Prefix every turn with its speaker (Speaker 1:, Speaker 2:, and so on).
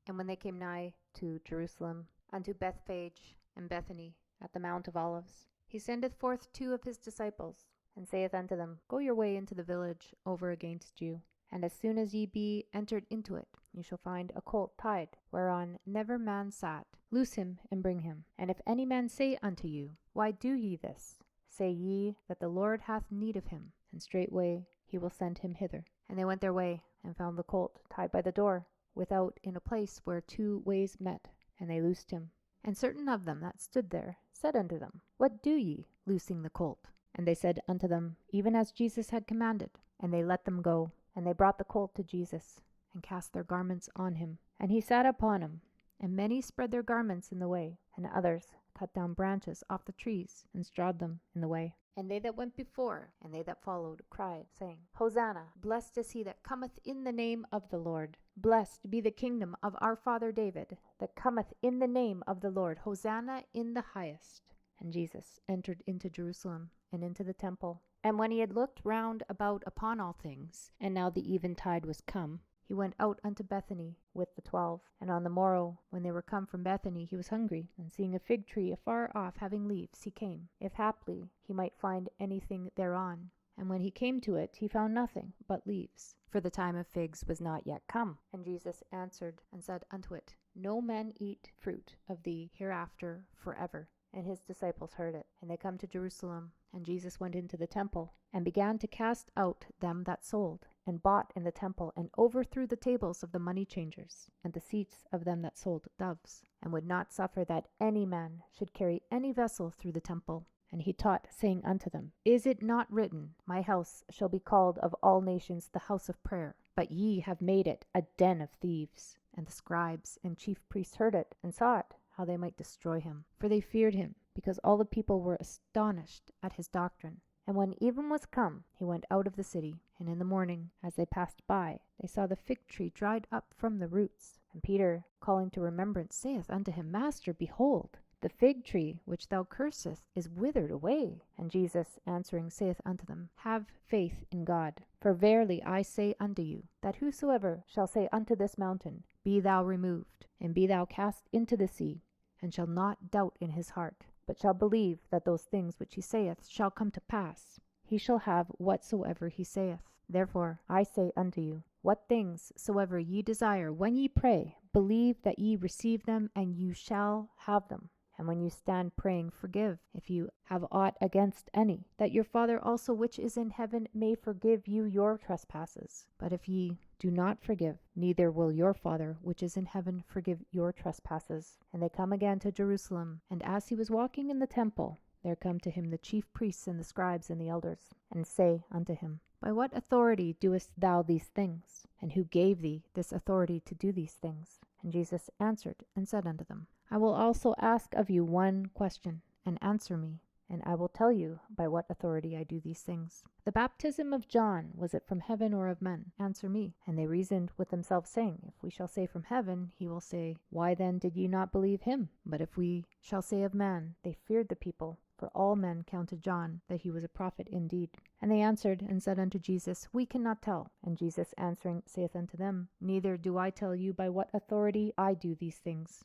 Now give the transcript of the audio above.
Speaker 1: And when they came nigh to Jerusalem, unto Bethphage and Bethany at the Mount of Olives, he sendeth forth 2 of his disciples, and saith unto them, Go your way into the village over against you, and as soon as ye be entered into it, ye shall find a colt tied, whereon never man sat. Loose him and bring him. And if any man say unto you, Why do ye this? Say ye that the Lord hath need of him, and straightway he will send him hither. And they went their way, and found the colt tied by the door, without in a place where 2 ways met, and they loosed him. And certain of them that stood there said unto them, What do ye, loosing the colt? And they said unto them, Even as Jesus had commanded. And they let them go. And they brought the colt to Jesus, and cast their garments on him. And he sat upon him. And many spread their garments in the way, and others cut down branches off the trees, and strawed them in the way. And they that went before, and they that followed, cried, saying, Hosanna, blessed is he that cometh in the name of the Lord. Blessed be the kingdom of our father David, that cometh in the name of the Lord. Hosanna in the highest. And Jesus entered into Jerusalem, and into the temple. And when he had looked round about upon all things, and now the eventide was come, he went out unto Bethany with the 12. And on the morrow, when they were come from Bethany, he was hungry. And seeing a fig tree afar off having leaves, he came, if haply he might find anything thereon. And when he came to it, he found nothing but leaves, for the time of figs was not yet come. And Jesus answered and said unto it, No man eat fruit of thee hereafter forever. And his disciples heard it. And they come to Jerusalem. And Jesus went into the temple, and began to cast out them that sold and bought in the temple, and overthrew the tables of the money changers, and the seats of them that sold doves, and would not suffer that any man should carry any vessel through the temple. And he taught, saying unto them, Is it not written, My house shall be called of all nations the house of prayer? But ye have made it a den of thieves. And the scribes and chief priests heard it, and saw it, how they might destroy him. For they feared him, because all the people were astonished at his doctrine. And when even was come, he went out of the city. And in the morning, as they passed by, they saw the fig tree dried up from the roots. And Peter, calling to remembrance, saith unto him, Master, behold, the fig tree which thou cursest is withered away. And Jesus answering saith unto them, Have faith in God. For verily I say unto you, that whosoever shall say unto this mountain, Be thou removed, and be thou cast into the sea, and shall not doubt in his heart, but shall believe that those things which he saith shall come to pass, he shall have whatsoever he saith. Therefore I say unto you, what things soever ye desire when ye pray, believe that ye receive them, and you shall have them. And when you stand praying, forgive, if you have aught against any, that your Father also which is in heaven may forgive you your trespasses. But if ye do not forgive, neither will your Father which is in heaven forgive your trespasses. And they come again to Jerusalem. And as he was walking in the temple, there come to him the chief priests and the scribes and the elders, and say unto him, By what authority doest thou these things? And who gave thee this authority to do these things? And Jesus answered and said unto them, I will also ask of you one question, and answer me, and I will tell you by what authority I do these things. The baptism of John, was it from heaven or of men? Answer me. And they reasoned with themselves, saying, If we shall say from heaven, he will say, Why then did ye not believe him? But if we shall say of man, they feared the people, for all men counted John that he was a prophet indeed. And they answered and said unto Jesus, We cannot tell. And Jesus answering saith unto them, Neither do I tell you by what authority I do these things.